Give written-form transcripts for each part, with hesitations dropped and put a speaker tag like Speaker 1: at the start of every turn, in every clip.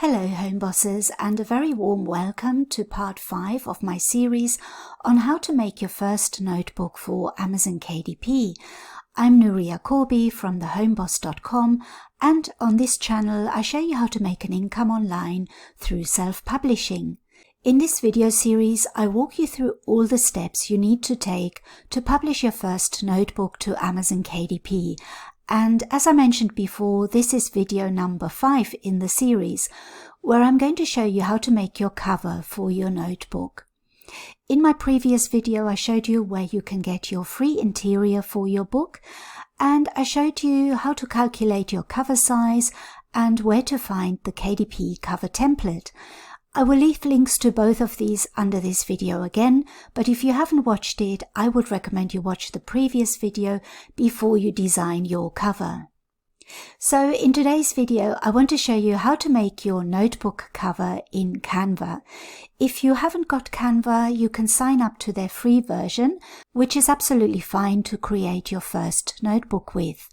Speaker 1: Hello home bosses, and a very warm welcome to part 5 of my series on how to make your first notebook for Amazon KDP. I'm Nuria Corby from thehomeboss.com, and on this channel I show you how to make an income online through self-publishing. In this video series I walk you through all the steps you need to take to publish your first notebook to Amazon KDP. And as I mentioned before, this is video number 5 in the series, where I'm going to show you how to make your cover for your notebook. In my previous video, I showed you where you can get your free interior for your book, and I showed you how to calculate your cover size and where to find the KDP cover template. I will leave links to both of these under this video again, but if you haven't watched it, I would recommend you watch the previous video before you design your cover. So in today's video, I want to show you how to make your notebook cover in Canva. If you haven't got Canva, you can sign up to their free version, which is absolutely fine to create your first notebook with.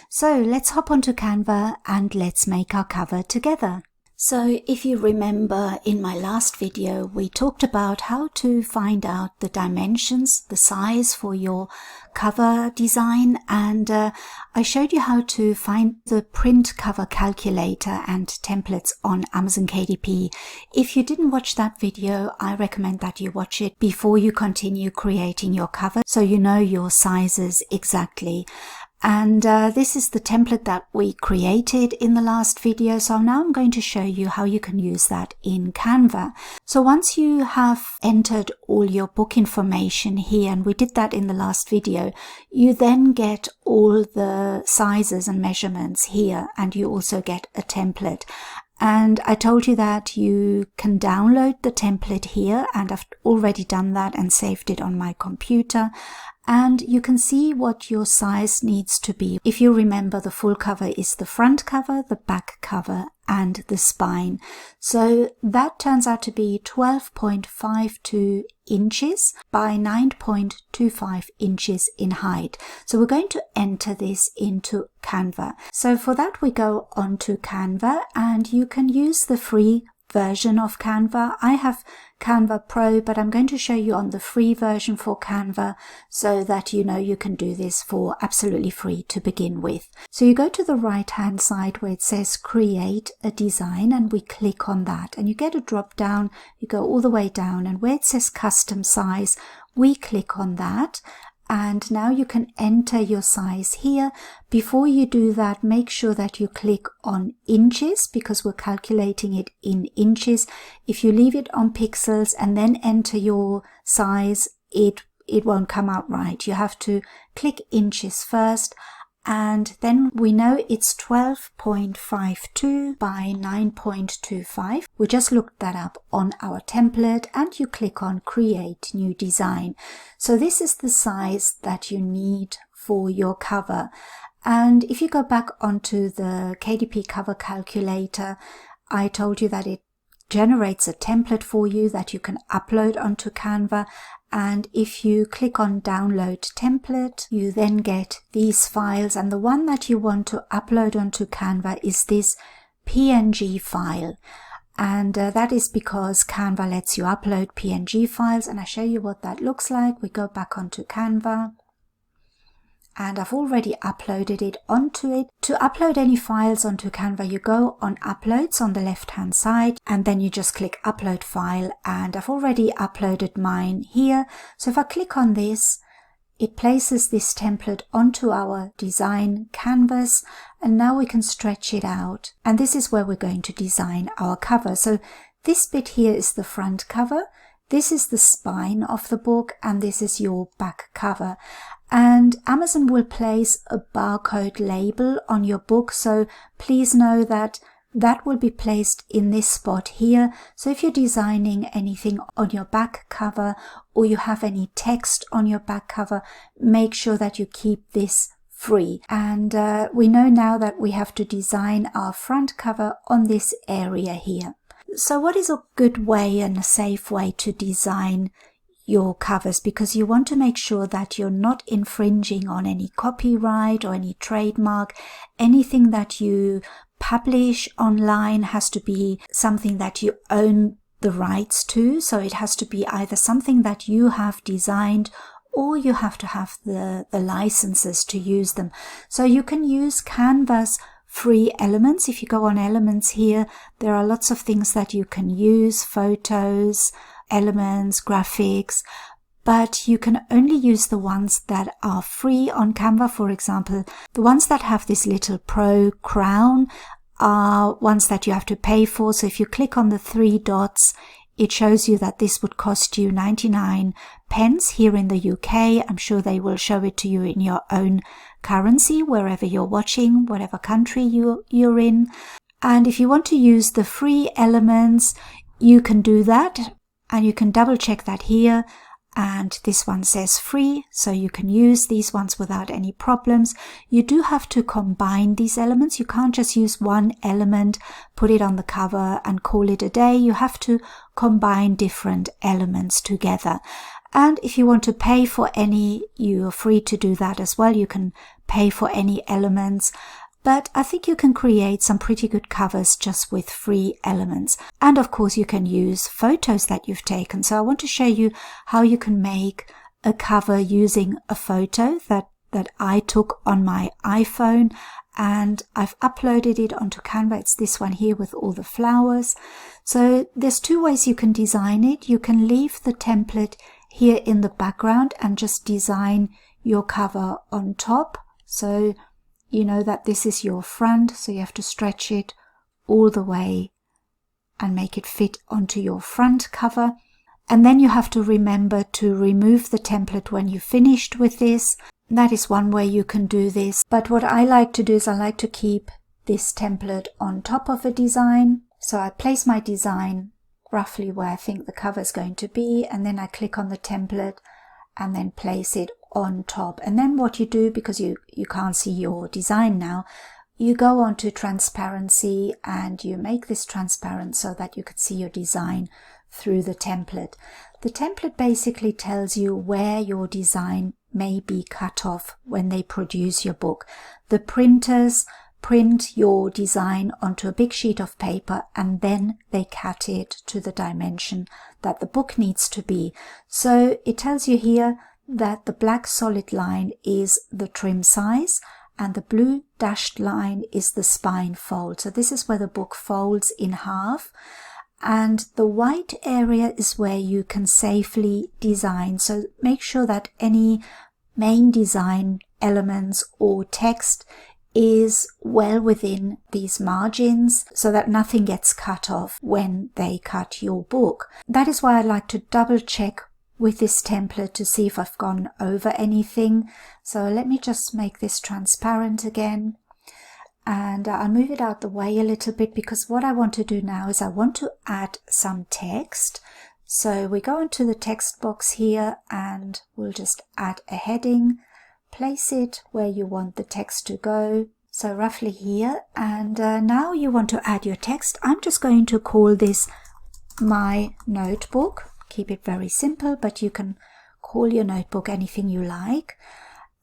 Speaker 1: So let's hop onto Canva and let's make our cover together. So if you remember, in my last video we talked about how to find out the dimensions, the size for your cover design, and I showed you how to find the print cover calculator and templates on Amazon KDP. If you didn't watch that video, I recommend that you watch it before you continue creating your cover so you know your sizes exactly. And this is the template that we created in the last video. So now I'm going to show you how you can use that in Canva. So once you have entered all your book information here, and we did that in the last video, you then get all the sizes and measurements here, and you also get a template. And I told you that you can download the template here, and I've already done that and saved it on my computer. And you can see what your size needs to be. If you remember, the full cover is the front cover, the back cover, and the spine. So that turns out to be 12.52 inches by 9.25 inches in height. So we're going to enter this into Canva. So for that we go onto Canva, and you can use the free version of Canva. I have Canva Pro, but I'm going to show you on the free version for Canva so that you know you can do this for absolutely free to begin with. So you go to the right hand side where it says create a design, and we click on that, and you get a drop down. You go all the way down, and where it says custom size, we click on that. And now you can enter your size here. Before you do that, make sure that you click on inches, because we're calculating it in inches. If you leave it on pixels and then enter your size, it won't come out right. You have to click inches first, and then we know it's 12.52 by 9.25. We just looked that up on our template, and you click on create new design. So this is the size that you need for your cover. And if you go back onto the KDP cover calculator, I told you that it generates a template for you that you can upload onto Canva. And if you click on download template, you then get these files, and the one that you want to upload onto Canva is this PNG file. And that is because Canva lets you upload PNG files, and I show you what that looks like. We go back onto Canva, and I've already uploaded it onto it. To upload any files onto Canva, you go on uploads on the left hand side, and then you just click upload file, and I've already uploaded mine here. So if I click on this, it places this template onto our design canvas, and now we can stretch it out, and this is where we're going to design our cover. So this bit here is the front cover, this is the spine of the book, and this is your back cover. And Amazon will place a barcode label on your book, so please know that that will be placed in this spot here. So if you're designing anything on your back cover, or you have any text on your back cover, make sure that you keep this free. And we know now that we have to design our front cover on this area here. So what is a good way and a safe way to design your covers? Because you want to make sure that you're not infringing on any copyright or any trademark, anything that you publish online has to be something that you own the rights to. So it has to be either something that you have designed, or you have to have the licenses to use them. So you can use Canva's free elements. If you go on elements here, there are lots of things that you can use, photos, elements, graphics, but you can only use the ones that are free on Canva. For example, the ones that have this little pro crown are ones that you have to pay for. So if you click on the 3 dots, it shows you that this would cost you 99 pence here in the UK. I'm sure they will show it to you in your own currency, wherever you're watching, whatever country you're in. And if you want to use the free elements, you can do that, and you can double check that here. And this one says free, so you can use these ones without any problems. You do have to combine these elements. You can't just use one element, put it on the cover and call it a day. You have to combine different elements together. And if you want to pay for any, you're free to do that as well. You can pay for any elements. But I think you can create some pretty good covers just with free elements. And of course you can use photos that you've taken. So I want to show you how you can make a cover using a photo that I took on my iPhone, and I've uploaded it onto Canva. It's this one here with all the flowers. So there's 2 ways you can design it. You can leave the template here in the background and just design your cover on top. So you know that this is your front, so you have to stretch it all the way and make it fit onto your front cover. And then you have to remember to remove the template when you've finished with this. That is one way you can do this. But what I like to do is I like to keep this template on top of a design. So I place my design roughly where I think the cover is going to be, and then I click on the template and then place it on top. And then what you do, because you can't see your design now, you go on to transparency and you make this transparent so that you could see your design through the template. The template basically tells you where your design may be cut off when they produce your book. The printers print your design onto a big sheet of paper and then they cut it to the dimension that the book needs to be. So it tells you here that the black solid line is the trim size and the blue dashed line is the spine fold. So this is where the book folds in half, and the white area is where you can safely design. So make sure that any main design elements or text is well within these margins so that nothing gets cut off when they cut your book. That is why I like to double check with this template to see if I've gone over anything. So let me just make this transparent again, and I'll move it out the way a little bit, because what I want to do now is I want to add some text. So we go into the text box here and we'll just add a heading, place it where you want the text to go, so roughly here. And now you want to add your text. I'm just going to call this my notebook. Keep it very simple, but you can call your notebook anything you like.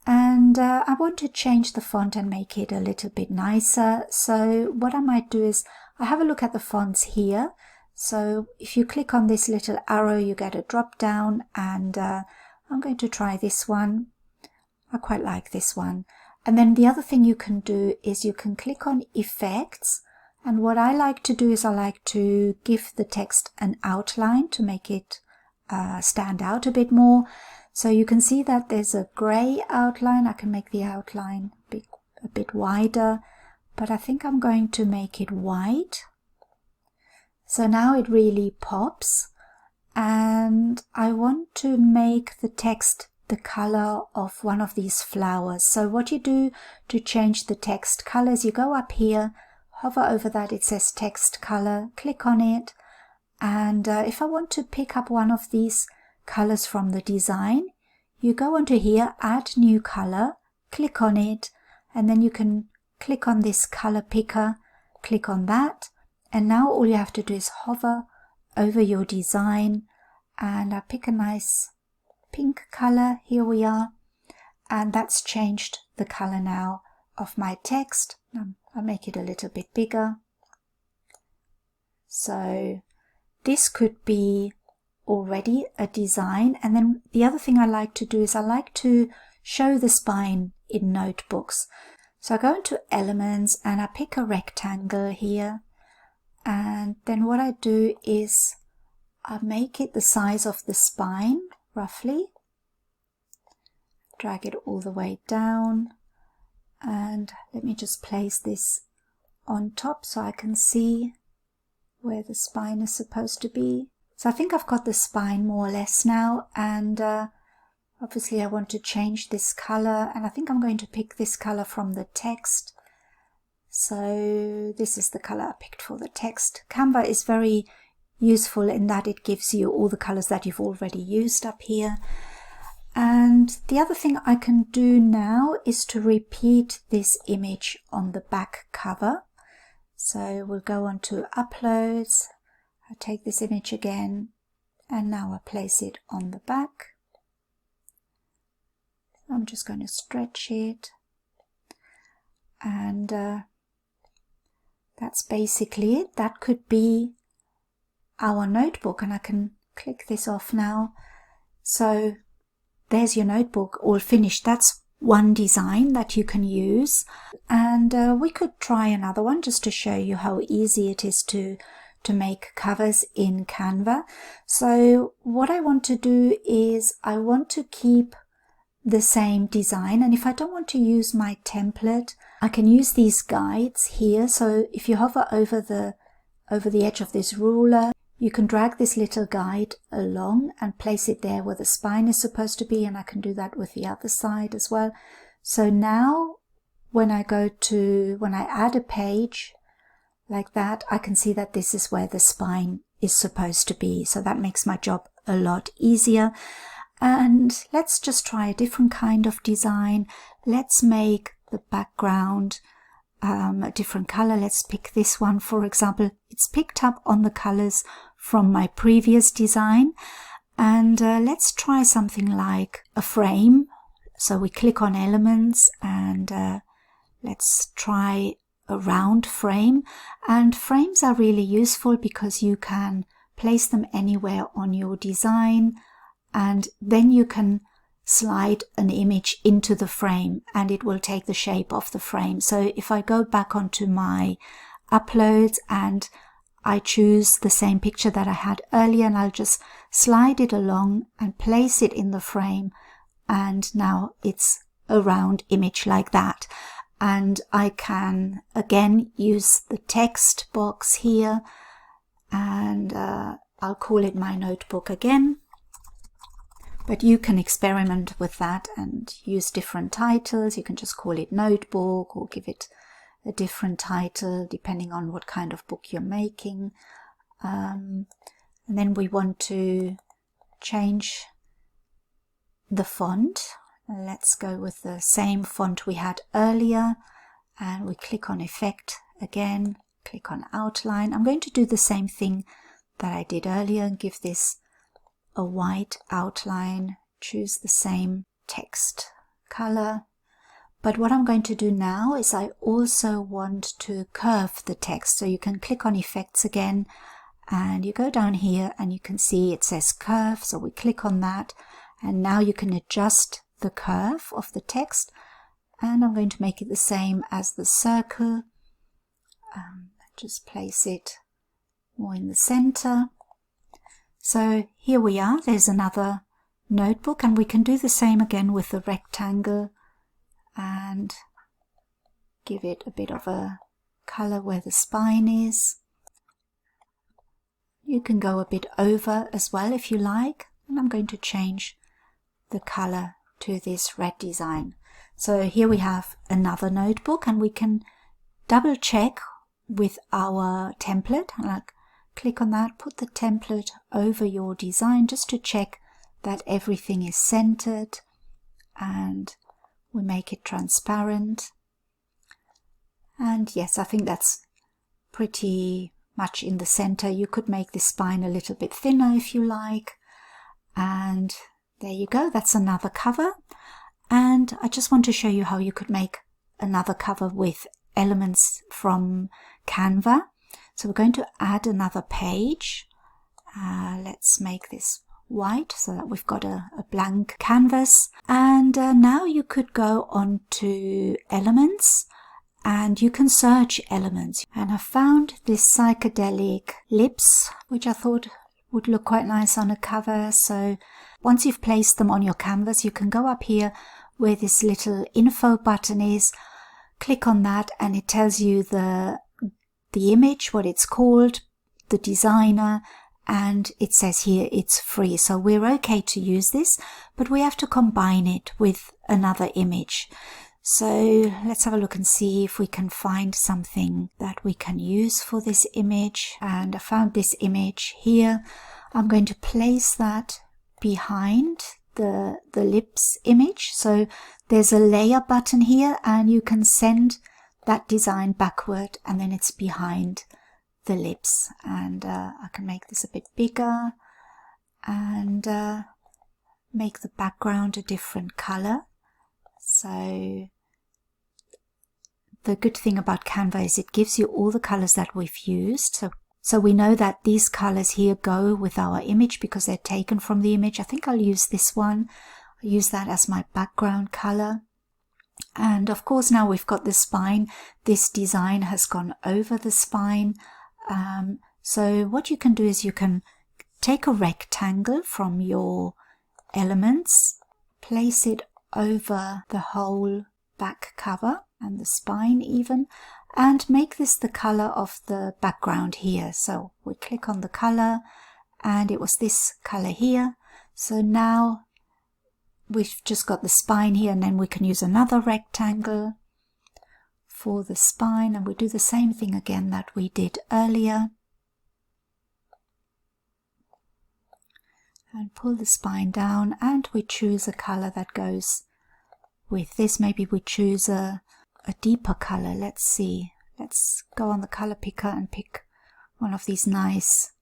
Speaker 1: And I want to change the font and make it a little bit nicer. So what I might do is I have a look at the fonts here. So if you click on this little arrow, you get a drop down, and I'm going to try this one. I quite like this one. And then the other thing you can do is you can click on effects. And what I like to do is I like to give the text an outline to make it stand out a bit more. So you can see that there's a grey outline. I can make the outline a bit wider, but I think I'm going to make it white. So now it really pops, and I want to make the text the color of one of these flowers. So what you do to change the text colors, you go up here, hover over that, it says text color, click on it, and if I want to pick up one of these colors from the design, you go onto here, add new color, click on it, and then you can click on this color picker, click on that, and now all you have to do is hover over your design, and I pick a nice pink color, here we are, and that's changed the color now of my text. I'm I'll make it a little bit bigger. So this could be already a design. And then the other thing I like to do is I like to show the spine in notebooks. So I go into Elements and I pick a rectangle here, and then what I do is I make it the size of the spine roughly, drag it all the way down, and let me just place this on top so I can see where the spine is supposed to be. So I think I've got the spine more or less now, and obviously I want to change this color, and I think I'm going to pick this color from the text. So this is the color I picked for the text. Canva is very useful in that it gives you all the colors that you've already used up here. And the other thing I can do now is to repeat this image on the back cover. So we'll go on to Uploads. I take this image again, and now I place it on the back. I'm just going to stretch it, and that's basically it. That could be our notebook, and I can click this off now. So there's your notebook all finished. That's one design that you can use, and we could try another one just to show you how easy it is to make covers in Canva. So what I want to do is I want to keep the same design, and if I don't want to use my template, I can use these guides here. So if you hover over the edge of this ruler, you can drag this little guide along and place it there where the spine is supposed to be, and I can do that with the other side as well. So now when I add a page like that, I can see that this is where the spine is supposed to be. So that makes my job a lot easier. And let's just try a different kind of design. Let's make the background a different color. Let's pick this one, for example. It's picked up on the colors from my previous design. And let's try something like a frame. So we click on Elements, and let's try a round frame. And frames are really useful because you can place them anywhere on your design, and then you can slide an image into the frame and it will take the shape of the frame. So if I go back onto my Uploads and I choose the same picture that I had earlier, and I'll just slide it along and place it in the frame, and now it's a round image like that. And I can again use the text box here, and I'll call it my notebook again. But you can experiment with that and use different titles. You can just call it notebook or give it a different title depending on what kind of book you're making. And then we want to change the font. Let's go with the same font we had earlier, and we click on Effect again, click on Outline. I'm going to do the same thing that I did earlier and give this a white outline, choose the same text color. But what I'm going to do now is I also want to curve the text. So you can click on Effects again, and you go down here and you can see it says curve. So we click on that, and now you can adjust the curve of the text. And I'm going to make it the same as the circle. Just place it more in the center. So here we are, there's another notebook, and we can do the same again with the rectangle and give it a bit of a color where the spine is. You can go a bit over as well if you like, and I'm going to change the color to this red design. So here we have another notebook, and we can double check with our template. Like, click on that, put the template over your design just to check that everything is centered, and we make it transparent. And yes, I think that's pretty much in the center. You could make this spine a little bit thinner if you like. And there you go, that's another cover. And I just want to show you how you could make another cover with elements from Canva. So we're going to add another page. Let's make this white so that we've got a blank canvas. And now you could go on to elements and you can search elements. And I found this psychedelic lips, which I thought would look quite nice on a cover. So once you've placed them on your canvas, you can go up here where this little info button is, click on that, and it tells you the image, what it's called, the designer, and it says here it's free. So we're okay to use this, but we have to combine it with another image. So let's have a look and see if we can find something that we can use for this image. And I found this image here. I'm going to place that behind the lips image. So there's a layer button here and you can send that design backward and then it's behind the lips. And I can make this a bit bigger and make the background a different color. So the good thing about Canva is it gives you all the colors that we've used. So we know that these colors here go with our image because they're taken from the image. I think I'll use this one. I'll use that as my background color. And of course now we've got the spine. This design has gone over the spine. So what you can do is you can take a rectangle from your elements, place it over the whole back cover and the spine even, and make this the color of the background here. So we click on the color and it was this color here. So now we've just got the spine here, and then we can use another rectangle for the spine, and we do the same thing again that we did earlier. And pull the spine down, and we choose a color that goes with this. Maybe we choose a deeper color. Let's see. Let's go on the color picker and pick one of these nice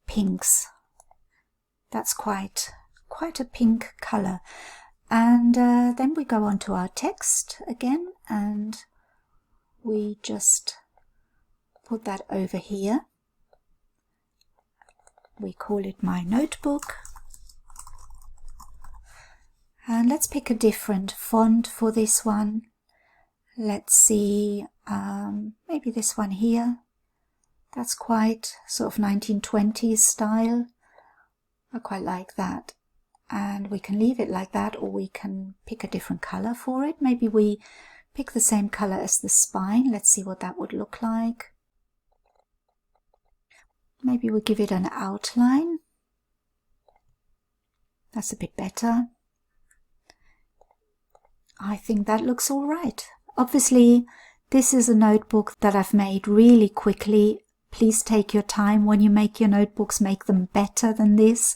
Speaker 1: pinks. That's quite a pink color. And then we go on to our text again, and we just put that over here. We call it my notebook. And let's pick a different font for this one. Let's see, maybe this one here. That's quite sort of 1920s style. I quite like that. And we can leave it like that, or we can pick a different color for it. Maybe we pick the same color as the spine. Let's see what that would look like. Maybe we give it an outline. That's a bit better. I think that looks all right. Obviously, this is a notebook that I've made really quickly. Please take your time when you make your notebooks, make them better than this.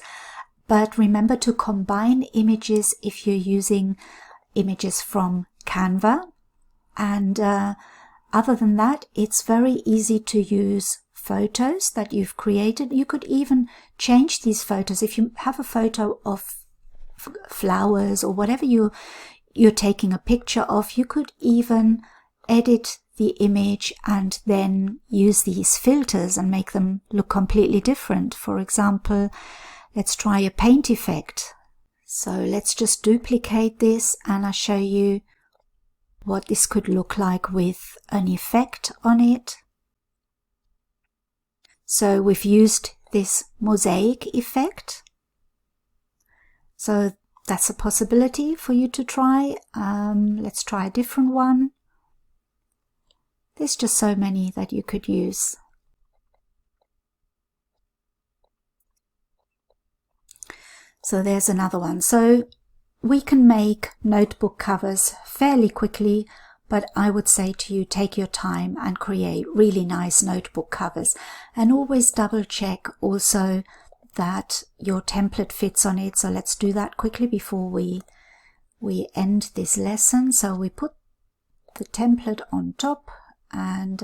Speaker 1: But remember to combine images if you're using images from Canva. And other than that, it's very easy to use photos that you've created. You could even change these photos. If you have a photo of flowers or whatever you're taking a picture of, you could even edit the image and then use these filters and make them look completely different. For example, let's try a paint effect. So let's just duplicate this and I'll show you what this could look like with an effect on it. So we've used this mosaic effect. So that's a possibility for you to try. Let's try a different one. There's just so many that you could use. So there's another one. So we can make notebook covers fairly quickly, but I would say to you, take your time and create really nice notebook covers. And always double check also that your template fits on it. So let's do that quickly before we end this lesson. So we put the template on top and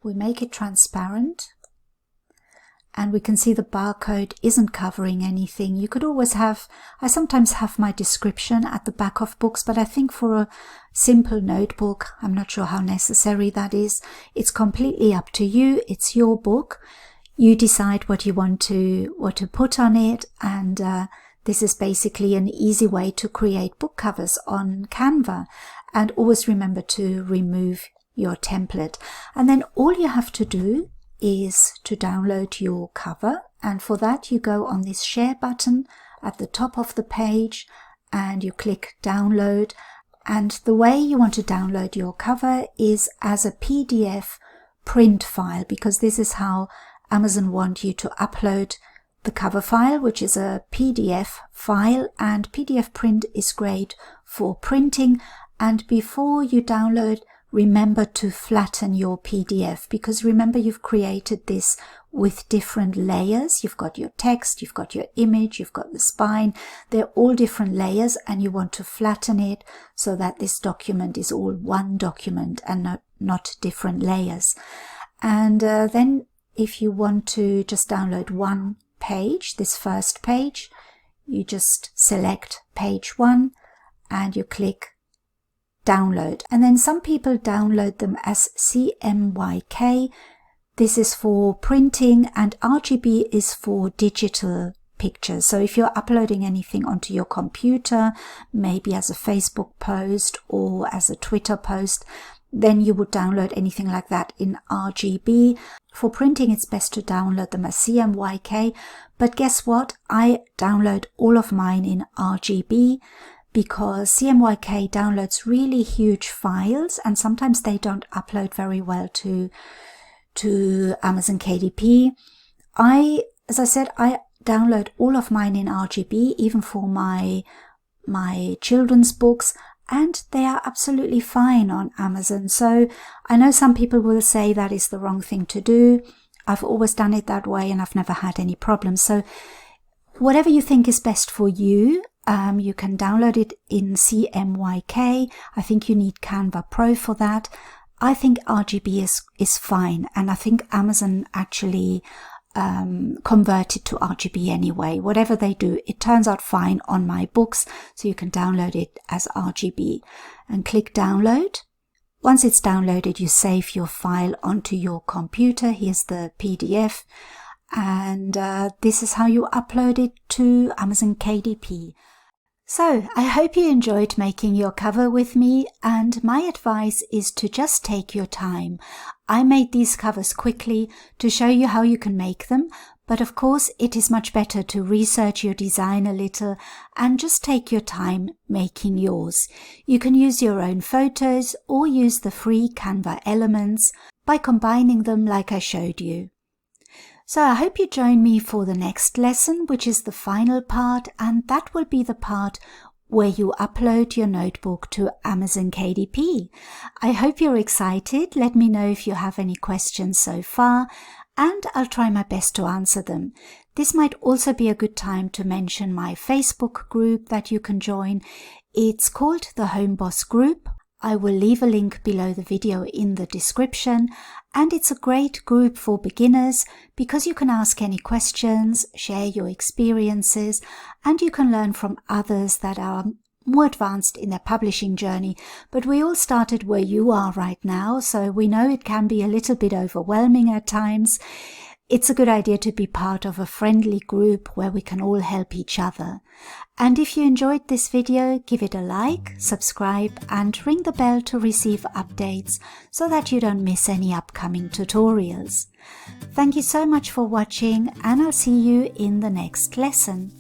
Speaker 1: we make it transparent. and we can see the barcode isn't covering anything. You could always have, I sometimes have my description at the back of books, but I think for a simple notebook, I'm not sure how necessary that is. It's completely up to you. It's your book. You decide what you want to put on it, and this is basically an easy way to create book covers on Canva. And always remember to remove your template. And then all you have to do is to download your cover, and for that you go on this share button at the top of the page and you click download. And the way you want to download your cover is as a PDF print file, because this is how Amazon want you to upload the cover file, which is a PDF file, and PDF print is great for printing. And before you download, remember to flatten your PDF, because remember you've created this with different layers. You've got your text, you've got your image, you've got the spine. They're all different layers, and you want to flatten it so that this document is all one document and not different layers. And then if you want to just download one page, this first page, you just select page 1 and you click download. And then some people download them as CMYK. This is for printing, and RGB is for digital pictures. So if you're uploading anything onto your computer, maybe as a Facebook post or as a Twitter post, then you would download anything like that in RGB. For printing, it's best to download them as CMYK. But guess what? I download all of mine in RGB, because CMYK downloads really huge files, and sometimes they don't upload very well to Amazon KDP. As I said, I download all of mine in RGB, even for my children's books, and they are absolutely fine on Amazon. So I know some people will say that is the wrong thing to do. I've always done it that way and I've never had any problems. So whatever you think is best for you, you can download it in CMYK. I think you need Canva Pro for that. I think RGB is fine, and I think Amazon actually converted to RGB anyway. Whatever they do, it turns out fine on my books, so you can download it as RGB and click download. Once it's downloaded, you save your file onto your computer. Here's the PDF, and this is how you upload it to Amazon KDP. So I hope you enjoyed making your cover with me, and my advice is to just take your time. I made these covers quickly to show you how you can make them, but of course it is much better to research your design a little and just take your time making yours. You can use your own photos or use the free Canva elements by combining them like I showed you. So I hope you join me for the next lesson, which is the final part, and that will be the part where you upload your notebook to Amazon KDP. I hope you're excited. Let me know if you have any questions so far, and I'll try my best to answer them. This might also be a good time to mention my Facebook group that you can join. It's called the Home Boss Group. I will leave a link below the video in the description, and it's a great group for beginners because you can ask any questions, share your experiences, and you can learn from others that are more advanced in their publishing journey. But we all started where you are right now, so we know it can be a little bit overwhelming at times. It's a good idea to be part of a friendly group where we can all help each other. And if you enjoyed this video, give it a like, subscribe, and ring the bell to receive updates so that you don't miss any upcoming tutorials. Thank you so much for watching, and I'll see you in the next lesson.